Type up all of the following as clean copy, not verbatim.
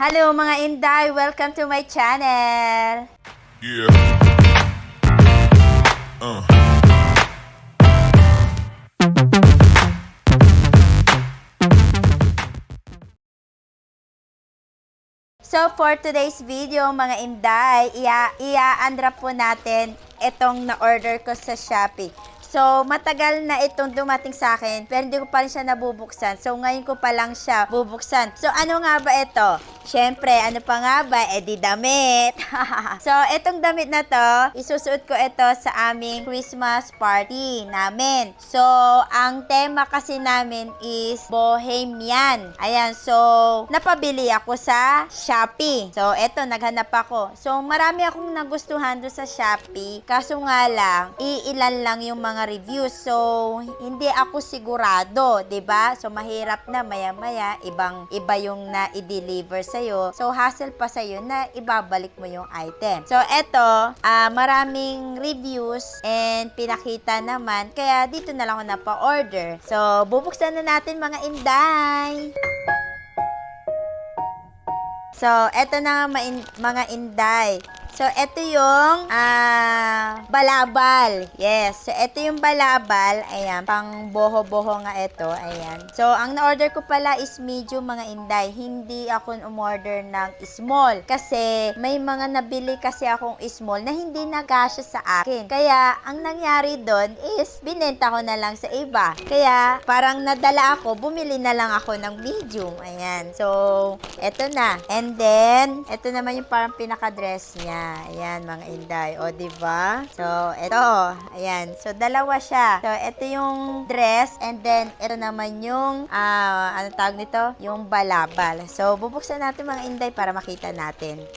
Hello mga Inday! Welcome to my channel! Yeah. So for today's video mga Inday, i-unwrap po natin itong na-order ko sa Shopee. So, matagal na itong dumating sa akin, pero hindi ko pa rin siya nabubuksan. So, ngayon ko pa lang siya bubuksan. So, ano nga ba ito? Siyempre, ano pa nga ba? Di damit. So, itong damit na to, isusuot ko ito sa aming Christmas party namin. So, ang tema kasi namin is Bohemian. Ayan, so, napabili ako sa Shopee. So, ito, naghanap ako. So, marami akong nagustuhan doon sa Shopee. Kaso nga lang, iilan lang yung mga reviews. So, hindi ako sigurado, 'di ba? So, mahirap na maya-maya iba yung na-i-deliver sa iyo. So, hassle pa sa iyo na ibabalik mo yung item. So, eto, maraming reviews and pinakita naman. Kaya dito na lang ako napa-order. So, bubuksan na natin mga Inday. So, eto na nga mga Inday. So, ito yung balabal. Yes. So, ito yung balabal. Ayan. Pang boho-boho nga ito. Ayan. So, ang na-order ko pala is medium mga Inday. Hindi ako umorder ng small. Kasi, may mga nabili kasi akong small na hindi nagkasya sa akin. Kaya, ang nangyari doon is binenta ko na lang sa iba. Kaya, parang nadala ako, bumili na lang ako ng medium. Ayan. So, ito na. And then, ito naman yung parang pinaka-dress niya. Ayan, mga Inday. O, diba? So, ito. Ayan. So, dalawa siya. So, ito yung dress. And then, ito naman yung, ano tawag nito? Yung balabal. So, bubuksan natin mga Inday para makita natin.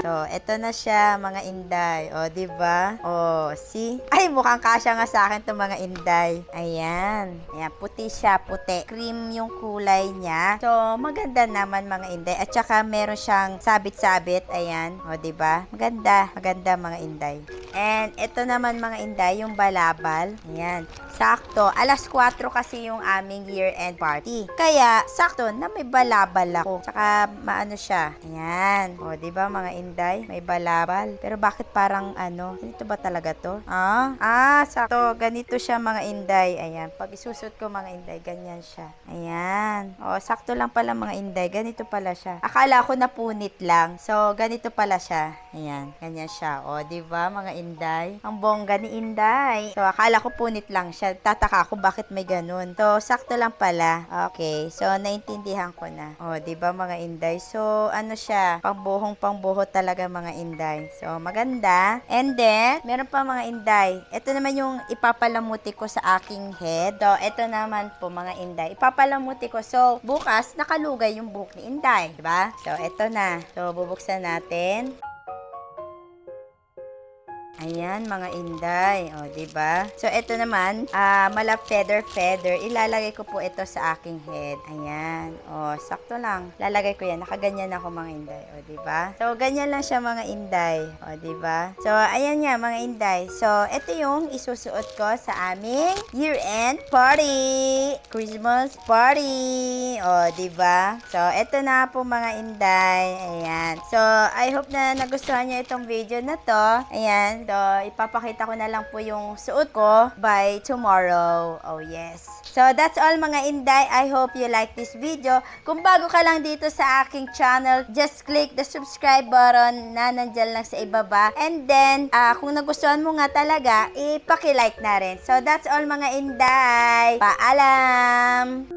So, eto na siya, mga Inday. O, diba? O, see? Ay, mukhang kasya nga sa akin itong mga Inday. Ayan. Ayan, puti siya, puti. Cream yung kulay niya. So, maganda naman, mga Inday. At saka, meron siyang sabit-sabit. Ayan. O, diba? Maganda. Maganda, mga Inday. And, ito naman, mga Inday, yung balabal. Ayan. Sakto. Alas 4 kasi yung aming year-end party. Kaya, sakto na may balabal ako. Tsaka, maano siya. Ayan. O, diba, mga Inday? May balabal. Pero bakit parang ano? Ganito ba talaga to? Sakto. Ganito siya mga Inday. Ayan. Pag isusot ko mga Inday, ganyan siya. Ayan. O, sakto lang pala mga Inday. Ganito pala siya. Akala ko napunit lang. So, ganito pala siya. Ayan. Ganyan siya. O, diba mga Inday? Ang bongga ni Inday. So, akala ko punit lang siya. Tataka ako bakit may ganun. So, sakto lang pala. Okay. So, naintindihan ko na. O, diba mga Inday? So, ano siya? Pangbuhong-pangbuho talaga mga Inday. So, maganda. And then, meron pa mga Inday. Ito naman yung ipapalamuti ko sa aking head. So, ito naman po mga Inday. Ipapalamuti ko. So, bukas, nakalugay yung buhok ni Inday. Diba? So, ito na. So, bubuksan natin. Ayan, mga Inday. O, diba? So, ito naman, mala feather. Ilalagay ko po ito sa aking head. Ayan. O, sakto lang. Lalagay ko yan. Nakaganyan ako, mga Inday. O, diba? So, ganyan lang siya, mga Inday. O, diba? So, ayan nga, mga Inday. So, ito yung isusuot ko sa aming year-end party. Christmas party. O, diba? So, ito na po, mga Inday. Ayan. So, I hope na nagustuhan niyo itong video na to. Ayan. So, ipapakita ko na lang po yung suot ko by tomorrow. Oh, yes. So, that's all mga Inday. I hope you like this video. Kung bago ka lang dito sa aking channel, just click the subscribe button na nandyan lang sa ibaba. And then, kung nagustuhan mo nga talaga, ipaki-like na rin. So, that's all mga Inday. Paalam!